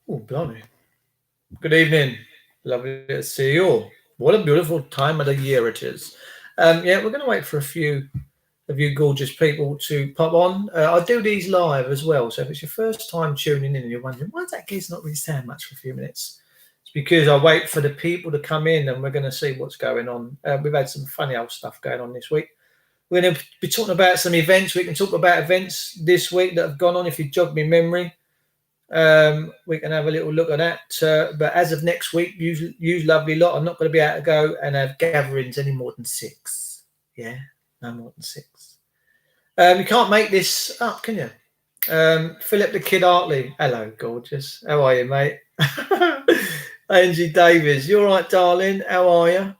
Oh, blimey. Good evening. Lovely to see you all. What a beautiful time of the year it is. Yeah, we're going to wait for a few of you gorgeous people to pop on. I do these live as well. So if it's your first time tuning in and you're wondering, why is that geese not really saying much for a few minutes? It's because I wait for the people to come in and we're going to see what's going on. We've had some funny old stuff going on this week. We're going to be talking about some events. We can talk about events this week that have gone on if you jog my memory. We can have a little look at that. But as of next week, use lovely lot. I'm not going to be able to go and have gatherings any more than 6. Yeah, no more than 6. You can't make this up, can you? Philip the Kid Hartley. Hello, gorgeous. How are you, mate? Angie Davies. You all right, darling? How are you?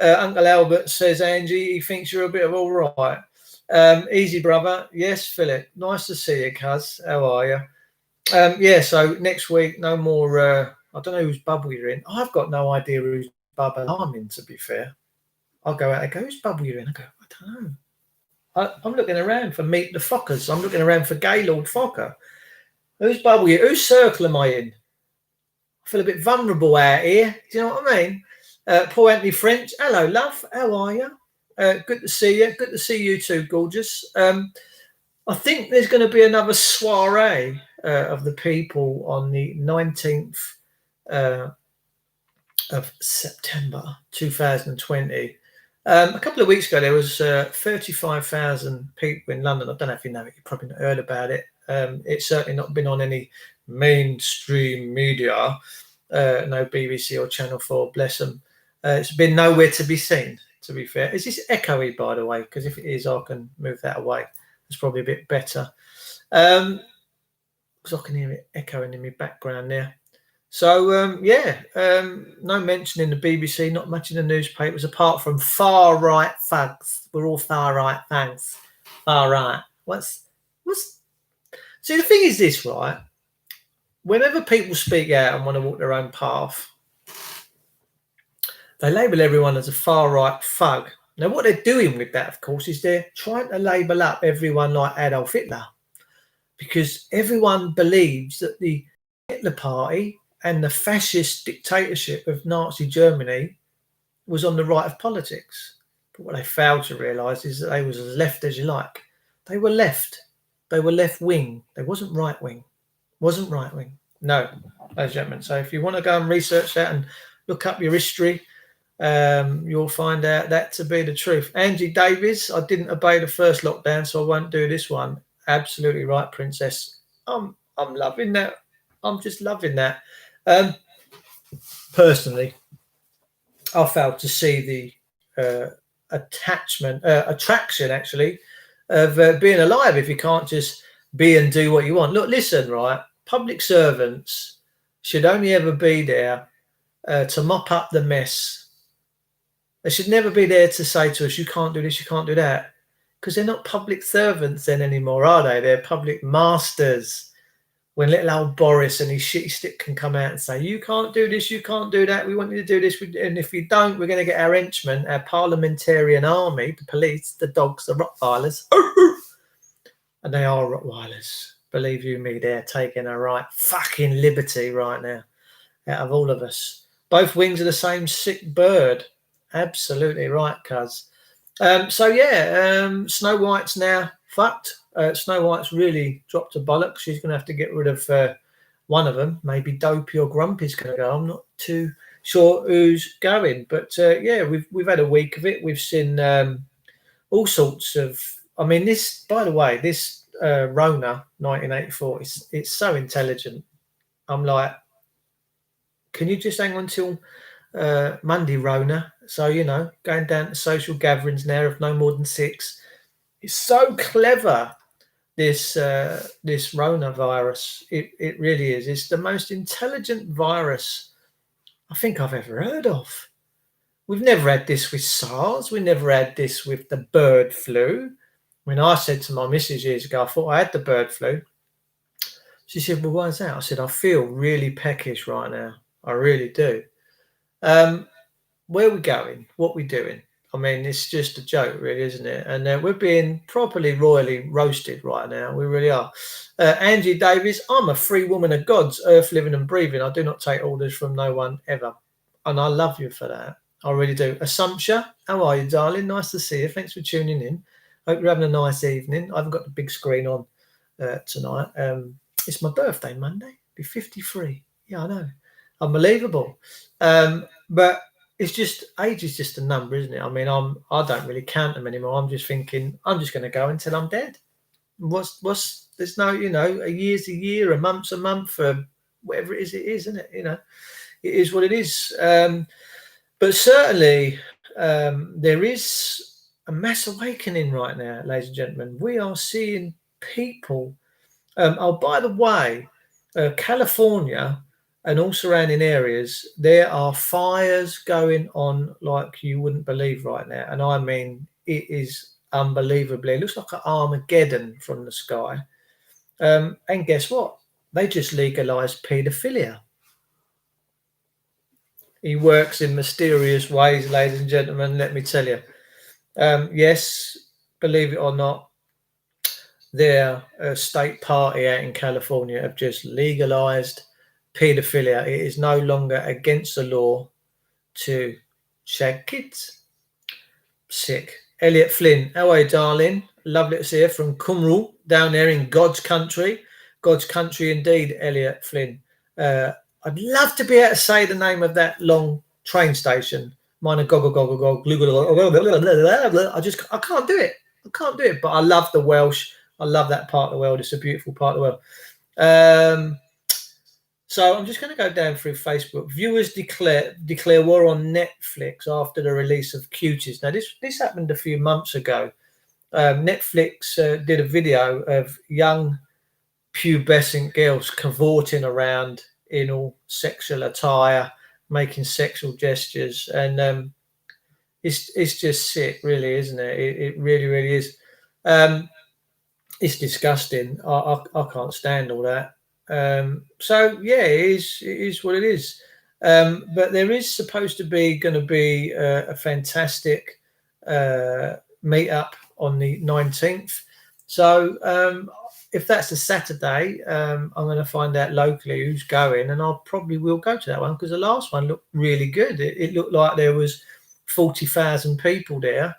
Uncle Albert says, Angie, he thinks you're a bit of all right. Easy, brother. Yes, Philip. Nice to see you, cuz. How are you? Yeah, so next week, no more. I don't know whose bubble you're in. I've got no idea whose bubble I'm in, to be fair. I'll go out and go, whose bubble you're in? I go, I don't know. I'm looking around for Meet the Fockers. I'm looking around for Gaylord Fokker. Whose bubble you? Whose circle am I in? I feel a bit vulnerable out here. Do you know what I mean? Paul Anthony French. Hello, love. How are you? Good to see you. Good to see you too, gorgeous. I think there's going to be another soiree of the people on the 19th of September 2020. A couple of weeks ago, there was 35,000 people in London. I don't know if you know it. You've probably not heard about it. It's certainly not been on any mainstream media. No BBC or Channel 4, bless them. It's been nowhere to be seen, to be fair. Is this echoey, by the way? Because if it is, I can move that away. It's probably a bit better. Because I can hear it echoing in my background there. So, no mention in the BBC, not much in the newspapers, apart from far right thugs. We're all far right thugs. Far right. See, the thing is this, right? Whenever people speak out and want to walk their own path, they label everyone as a far right thug. Now, what they're doing with that, of course, is they're trying to label up everyone like Adolf Hitler, because everyone believes that the Hitler Party and the fascist dictatorship of Nazi Germany was on the right of politics. But what they failed to realise is that they was as left as you like. They were left. They were left wing. They wasn't right wing. Wasn't right wing. No, ladies and gentlemen. So if you want to go and research that and look up your history, you'll find out that to be the truth. Angie Davies, I didn't obey the first lockdown, so I won't do this one. Absolutely right, Princess. I'm loving that. I'm just loving that. Personally, I failed to see the attraction actually of being alive if you can't just be and do what you want. Look, listen, right? Public servants should only ever be there to mop up the mess. They should never be there to say to us, you can't do this, you can't do that. Because they're not public servants then anymore, are they? They're public masters. When little old Boris and his shitty stick can come out and say, you can't do this, you can't do that, we want you to do this, and if you don't, we're going to get our henchmen, our parliamentarian army, the police, the dogs, the Rottweilers. And they are Rottweilers. Believe you me, they're taking a right fucking liberty right now out of all of us. Both wings of the same sick bird. Absolutely right, cuz. Snow White's now fucked. Snow White's really dropped a bollock. She's going to have to get rid of one of them. Maybe Dopey or Grumpy's going to go. I'm not too sure who's going. But, we've had a week of it. We've seen all sorts of... I mean, this, by the way, this Rona 1984, it's so intelligent. I'm like, can you just hang on till Monday, Rona? So, going down to social gatherings now of no more than 6. It's so clever, this Rona virus. It really is. It's the most intelligent virus I think I've ever heard of. We've never had this with SARS. We never had this with the bird flu. When I said to my missus years ago, I thought I had the bird flu. She said, well, why is that? I said, I feel really peckish right now. I really do. Where are we going? What are we doing? I mean, it's just a joke, really, isn't it? And we're being properly royally roasted right now. We really are. Angie Davis, I'm a free woman of God's earth, living and breathing. I do not take orders from no one ever. And I love you for that. I really do. Assumption, how are you, darling? Nice to see you. Thanks for tuning in. Hope you're having a nice evening. I haven't got the big screen on tonight. It's my birthday Monday. Be 53. Yeah, I know. Unbelievable. But it's just, age is just a number, isn't it? I mean, I don't really count them anymore. I'm just thinking, I'm just going to go until I'm dead. There's no, a year's a year, a month's a month, whatever it is, isn't it? It is what it is. But certainly, there is a mass awakening right now, ladies and gentlemen. We are seeing people. By the way, California and all surrounding areas, there are fires going on like you wouldn't believe right now. And I mean, it is unbelievably, it looks like an Armageddon from the sky. And guess what? They just legalized paedophilia. He works in mysterious ways, ladies and gentlemen, let me tell you. Yes, believe it or not, their state party out in California have just legalized paedophilia. It is no longer against the law to shag kids. Sick. Elliot Flynn, how are you, darling? Lovely to see you from Cymru, down there in God's country. God's country indeed, Elliot Flynn. I'd love to be able to say the name of that long train station. Mine are goggle, goggle, goggle, I can't do it. I can't do it, but I love the Welsh. I love that part of the world. It's a beautiful part of the world. So I'm just going to go down through Facebook. Viewers declare war on Netflix after the release of Cuties. Now, this happened a few months ago. Netflix did a video of young pubescent girls cavorting around in all sexual attire, making sexual gestures, and it's just sick, really, isn't it? It really, really is. It's disgusting. I can't stand all that. So yeah, it is what it is. But there is supposed to be going to be a fantastic meetup on the 19th. So if that's a Saturday, I'm going to find out locally who's going, and I probably will go to that one because the last one looked really good. It looked like there was 40,000 people there,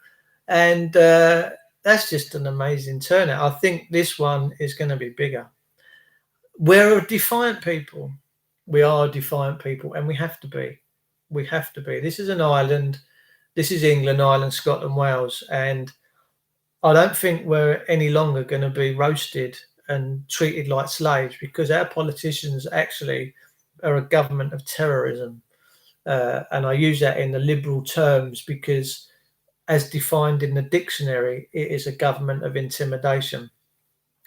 and that's just an amazing turnout. I think this one is going to be bigger. We're a defiant people. We are a defiant people, and we have to be. We have to be. This is an island. This is England, Ireland, Scotland, Wales, and I don't think we're any longer going to be roasted and treated like slaves, because our politicians actually are a government of terrorism. And I use that in the liberal terms because, as defined in the dictionary, it is a government of intimidation.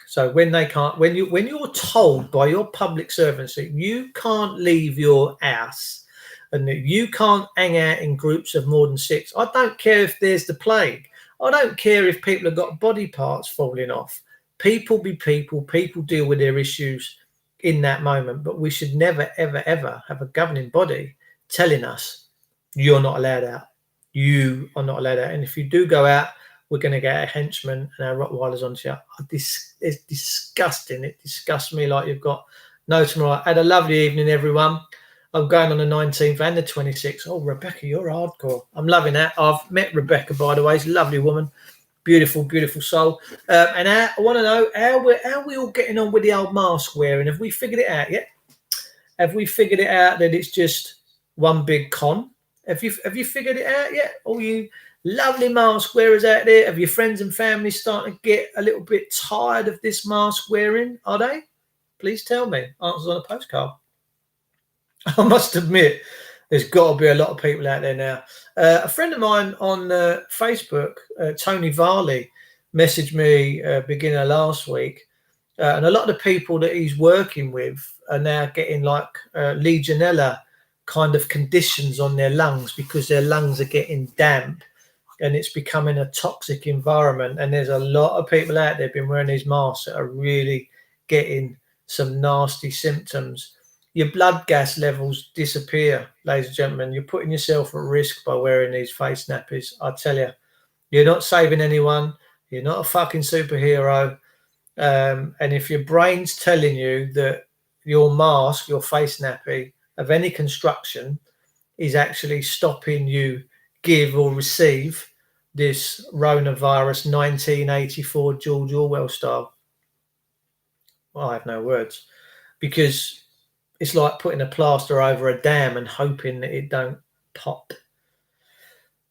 So when you're told by your public servants that you can't leave your house and that you can't hang out in groups of more than 6, I don't care if there's the plague. I don't care if people have got body parts falling off. People be people. People deal with their issues in that moment. But we should never, ever, ever have a governing body telling us you're not allowed out. You are not allowed out. And if you do go out, we're going to get our henchmen and our Rottweilers onto you. It's disgusting. It disgusts me like you've got no tomorrow. Had a lovely evening, everyone. I'm going on the 19th and the 26th. Oh, Rebecca, you're hardcore. I'm loving that. I've met Rebecca, by the way. She's a lovely woman. Beautiful, beautiful soul. And I want to know how we all getting on with the old mask wearing. Have we figured it out yet? Have we figured it out that it's just one big con? Have you figured it out yet? All you lovely mask wearers out there, have your friends and family starting to get a little bit tired of this mask wearing? Are they? Please tell me. Answers on a postcard. I must admit, there's got to be a lot of people out there now. A friend of mine on Facebook, Tony Varley, messaged me beginning of last week. And a lot of the people that he's working with are now getting like Legionella kind of conditions on their lungs because their lungs are getting damp and it's becoming a toxic environment. And there's a lot of people out there been wearing these masks that are really getting some nasty symptoms. your blood gas levels disappear, ladies and gentlemen. You're putting yourself at risk by wearing these face nappies. I tell you, you're not saving anyone. You're not a fucking superhero. And if your brain's telling you that your mask, your face nappy of any construction is actually stopping you give or receive this coronavirus 1984 George Orwell style, well, I have no words, because it's like putting a plaster over a dam and hoping that it don't pop.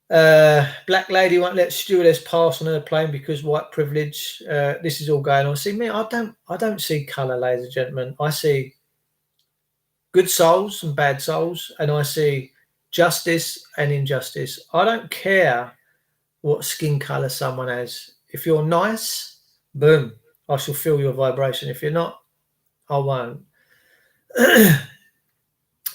Black lady won't let stewardess pass on her plane because white privilege. This is all going on. See, me, I don't see colour, ladies and gentlemen. I see good souls and bad souls, and I see justice and injustice. I don't care what skin colour someone has. If you're nice, boom, I shall feel your vibration. If you're not, I won't.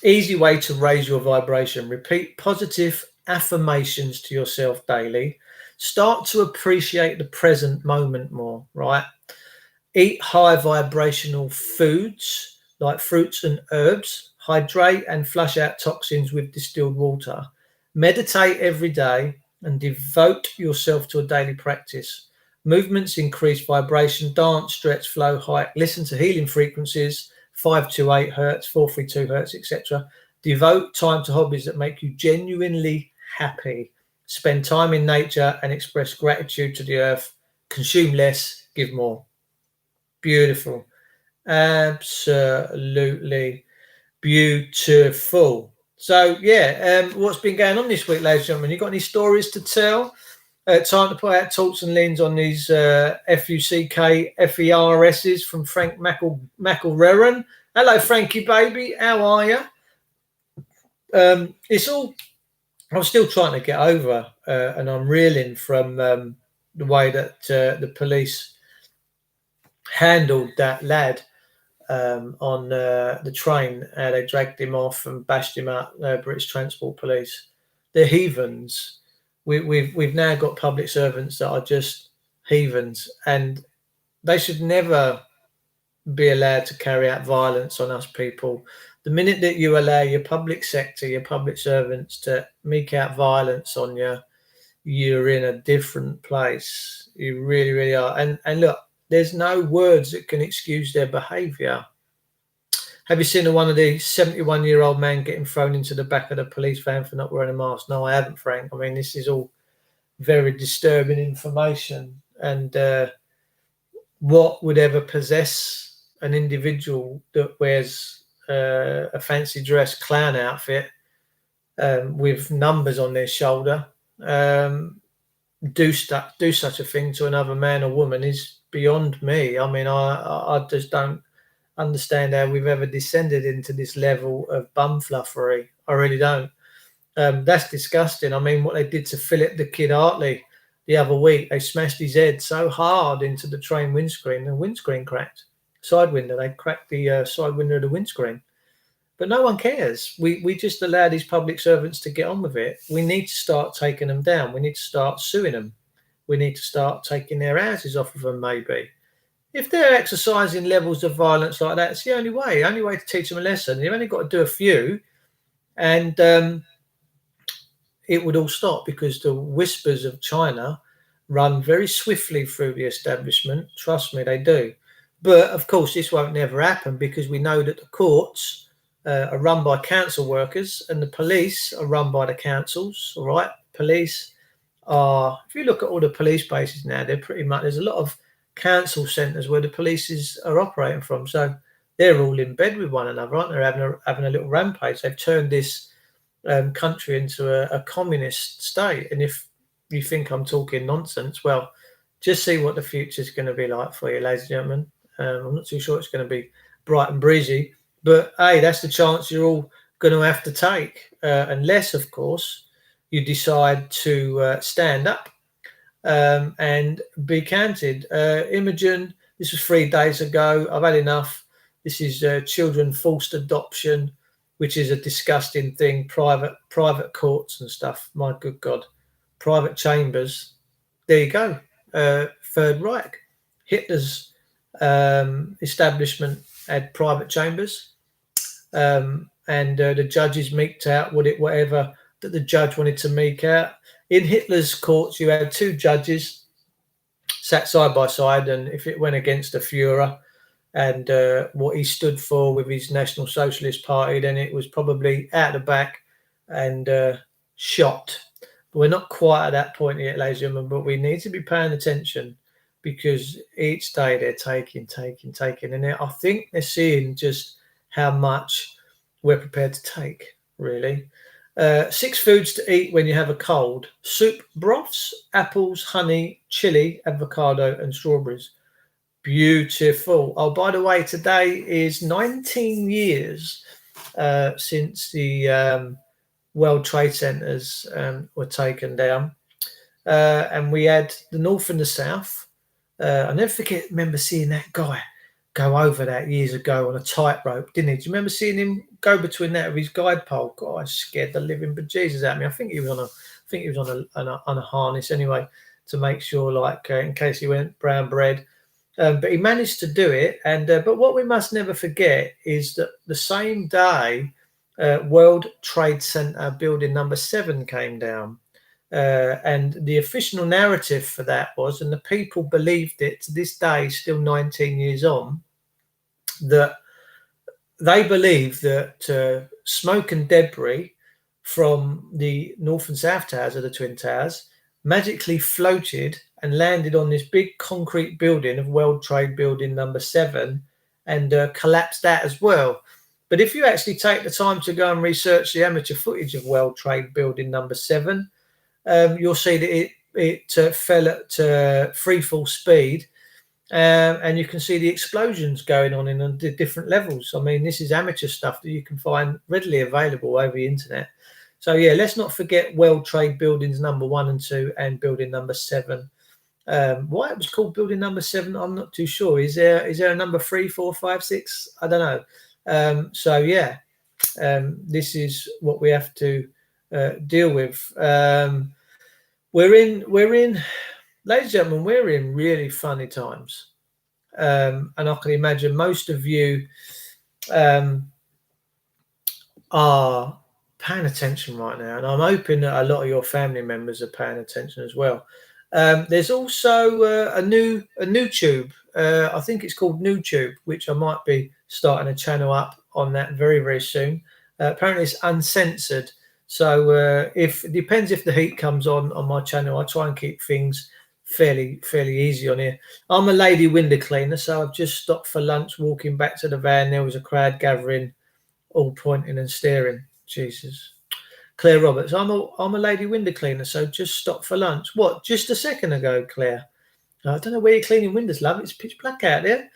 Easy way to raise your vibration. Repeat positive affirmations to yourself daily. Start to appreciate the present moment more, right? Eat high vibrational foods like fruits and herbs. Hydrate and flush out toxins with distilled water. Meditate every day and devote yourself to a daily practice. Movements increase vibration. Dance, stretch, flow, hike. Listen to healing frequencies. 528 hertz, 432 hertz, etc. Devote time to hobbies that make you genuinely happy. Spend time in nature and express gratitude to the earth. Consume less, give more. Beautiful. Absolutely beautiful. So, yeah, what's been going on this week, ladies and gentlemen? You got any stories to tell? Time to put out Talks and Leans on these FUCK-FERSs from Frank McElreran. Hello, Frankie, baby. How are you? It's all... I'm still trying to get over, and I'm reeling from the way that the police handled that lad on the train. They dragged him off and bashed him out. British Transport Police. They're heathens. We've now got public servants that are just heathens, and they should never be allowed to carry out violence on us people. The minute that you allow your public sector, your public servants to make out violence on you, you're in a different place. You really, really are. And look, there's no words that can excuse their behaviour. Have you seen one of the 71-year-old man getting thrown into the back of the police van for not wearing a mask? No, I haven't, Frank. I mean, this is all very disturbing information. And what would ever possess an individual that wears a fancy dress clown outfit with numbers on their shoulder do such a thing to another man or woman is beyond me. I mean, I just don't understand how we've ever descended into this level of bumfluffery. I really don't. That's disgusting. I mean, what they did to Philip the Kid Hartley the other week, they smashed his head so hard into the train windscreen, the windscreen cracked. Side window, they cracked the side window of the windscreen. But no one cares. We just allow these public servants to get on with it. We need to start taking them down. We need to start suing them. We need to start taking their houses off of them, maybe. If they're exercising levels of violence like that, it's the only way to teach them a lesson. You've only got to do a few, and it would all stop, because the whispers of China run very swiftly through the establishment. Trust me, they do. But, of course, this won't never happen, because we know that the courts are run by council workers and the police are run by the councils, all right? Police are, if you look at all the police bases now, they're pretty much, there's a lot of council centres where the police are operating from. So they're all in bed with one another, aren't they? Having a little rampage. They've turned this country into a communist state. And if you think I'm talking nonsense, well, just see what the future is going to be like for you, ladies and gentlemen. I'm not too sure it's going to be bright and breezy, but hey, that's the chance you're all going to have to take, unless, of course, you decide to stand up and be counted. Imogen, this was 3 days ago. I've had enough. This is children forced adoption, which is a disgusting thing. Private courts and stuff. My good God, private chambers. There you go. Third Reich, Hitler's establishment had private chambers. and the judges meeked out whatever that the judge wanted to meek out. In Hitler's courts, you had two judges sat side by side, and if it went against the Führer and what he stood for with his National Socialist Party, then it was probably out the back and shot. But we're not quite at that point yet, ladies and gentlemen, but we need to be paying attention because each day they're taking. And I think they're seeing just how much we're prepared to take, really. 6 foods to eat when you have a cold: soup, broths, apples, honey, chili, avocado, and strawberries. Beautiful. Oh, by the way, today is 19 years since the World Trade Centers were taken down. And we had the North and the South. I never remember seeing that guy go over that years ago on a tightrope, didn't he? Do you remember seeing him go between that with his guide pole? God, I scared the living bejesus out of me. I think he was on a harness anyway to make sure, like in case he went brown bread. But he managed to do it. And but what we must never forget is that the same day, World Trade Center building number 7 came down. And the official narrative for that was, and the people believed it to this day, still 19 years on, that they believe that smoke and debris from the North and South Towers of the Twin Towers magically floated and landed on this big concrete building of World Trade Building number 7 and collapsed that as well. But if you actually take the time to go and research the amateur footage of World Trade Building number 7, you'll see that it fell at free fall speed, and you can see the explosions going on in the different levels. I mean, this is amateur stuff that you can find readily available over the internet. So yeah, let's not forget World Trade Buildings number 1 and 2 and building number 7. Why it was called building number 7, I'm not too sure. Is there a number 3, 4, 5, 6? I don't know. So yeah, this is what we have to deal with. We're in, ladies and gentlemen, we're in really funny times. And I can imagine most of you are paying attention right now. And I'm hoping that a lot of your family members are paying attention as well. There's also a new tube. I think it's called NewTube, which I might be starting a channel up on that very, very soon. Apparently it's uncensored. So it depends if the heat comes on my channel. I try and keep things fairly easy on here. I'm a lady window cleaner, so I've just stopped for lunch. Walking back to the van, there was a crowd gathering, all pointing and staring. Jesus. Claire Roberts, I'm a lady window cleaner, so just stopped for lunch. What? Just a second ago, Claire. I don't know where you're cleaning windows, love. It's pitch black out there.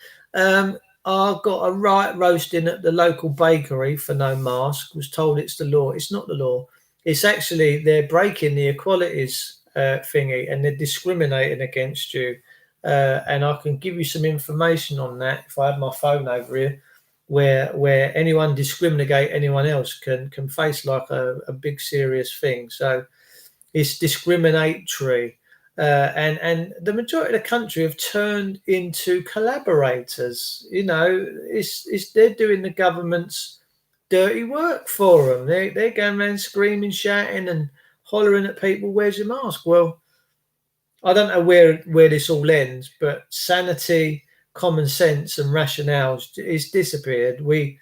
I got a right roasting at the local bakery for no mask. Was told it's the law. It's not the law. It's actually they're breaking the equalities thingy and they're discriminating against you. And I can give you some information on that if I had my phone over here, where anyone discriminate anyone else can face like a big serious thing. So it's discriminatory. And the majority of the country have turned into collaborators. You know, they're doing the government's dirty work for them. They're going around screaming, shouting, and hollering at people, "Where's your mask?" Well, I don't know where this all ends, but sanity, common sense, and rationale is disappeared. We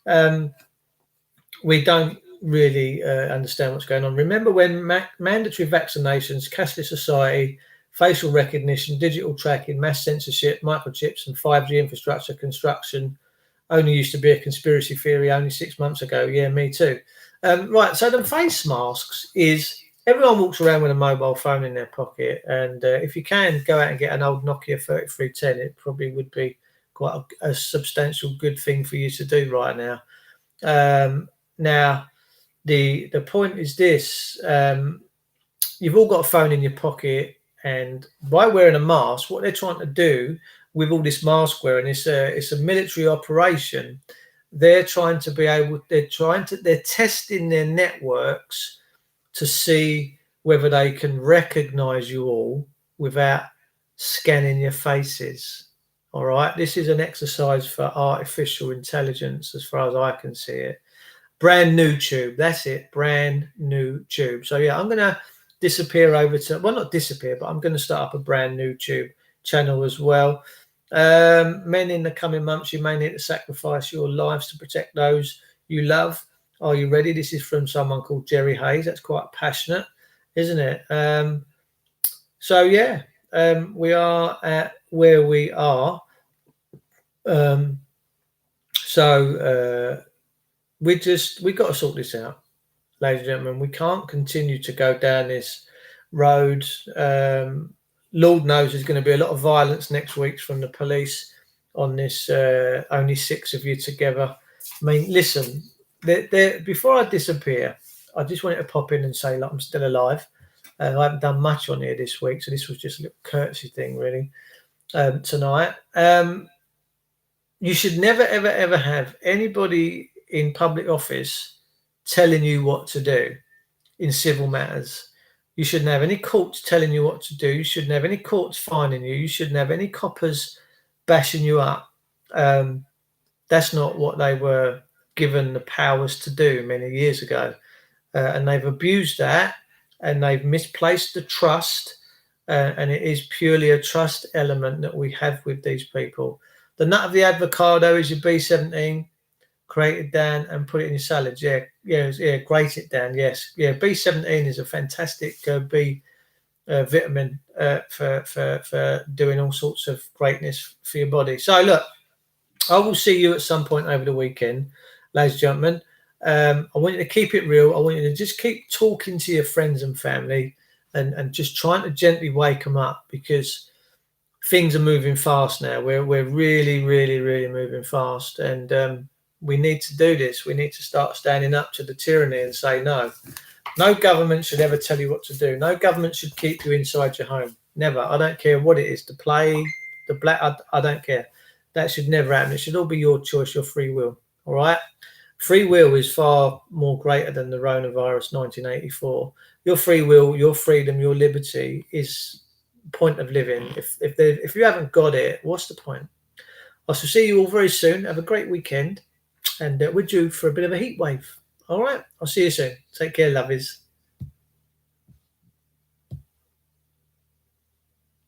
don't really understand what's going on. Remember when mandatory vaccinations, cashless society, facial recognition, digital tracking, mass censorship, microchips, and 5G infrastructure construction only used to be a conspiracy theory only 6 months ago? Yeah, me too. Right, so the face masks is everyone walks around with a mobile phone in their pocket, and if you can go out and get an old Nokia 3310, it probably would be quite a substantial good thing for you to do right now. Now, the point is this: you've all got a phone in your pocket, and by wearing a mask, what they're trying to do with all this mask wearing it's a military operation. They're testing their networks to see whether they can recognize you all without scanning your faces. All right, this is an exercise for artificial intelligence, as far as I can see it. Brand new tube. That's it. Brand new tube. So yeah, I'm gonna disappear over to, well, not disappear, but I'm going to start up a brand new tube channel as well. Men, in the coming months, you may need to sacrifice your lives to protect those you love. Are you ready? This is from someone called Jerry Hayes. That's quite passionate, isn't it? So yeah, we are at where we are. So we got to sort this out, ladies and gentlemen. We can't continue to go down this road. Lord knows there's going to be a lot of violence next week from the police on this. Only 6 of you together. I mean, listen. Before I disappear, I just wanted to pop in and say, like, I'm still alive. I haven't done much on here this week, so this was just a little courtesy thing, really. Tonight, you should never, ever, ever have anybody in public office telling you what to do in civil matters. You shouldn't have any courts telling you what to do. You shouldn't have any courts fining you. You shouldn't have any coppers bashing you up. That's not what they were given the powers to do many years ago. And they've abused that, and they've misplaced the trust. And it is purely a trust element that we have with these people. The nut of the avocado is your B17. Grate it down and put it in your salads. Yeah, grate it down. Yes, yeah. B17 is a fantastic B vitamin for doing all sorts of greatness for your body. So look, I will see you at some point over the weekend, ladies and gentlemen. I want you to keep it real. I want you to just keep talking to your friends and family, and just trying to gently wake them up, because things are moving fast now. We're really, really, really moving fast, and we need to do this. We need to start standing up to the tyranny and say no. No government should ever tell you what to do. No government should keep you inside your home. Never. I don't care what it is. The plague, the black, I don't care. That should never happen. It should all be your choice, your free will. All right? Free will is far more greater than the coronavirus 1984. Your free will, your freedom, your liberty is point of living. If you haven't got it, what's the point? I shall see you all very soon. Have a great weekend. And we're due for a bit of a heat wave. All right. I'll see you soon. Take care, lovies.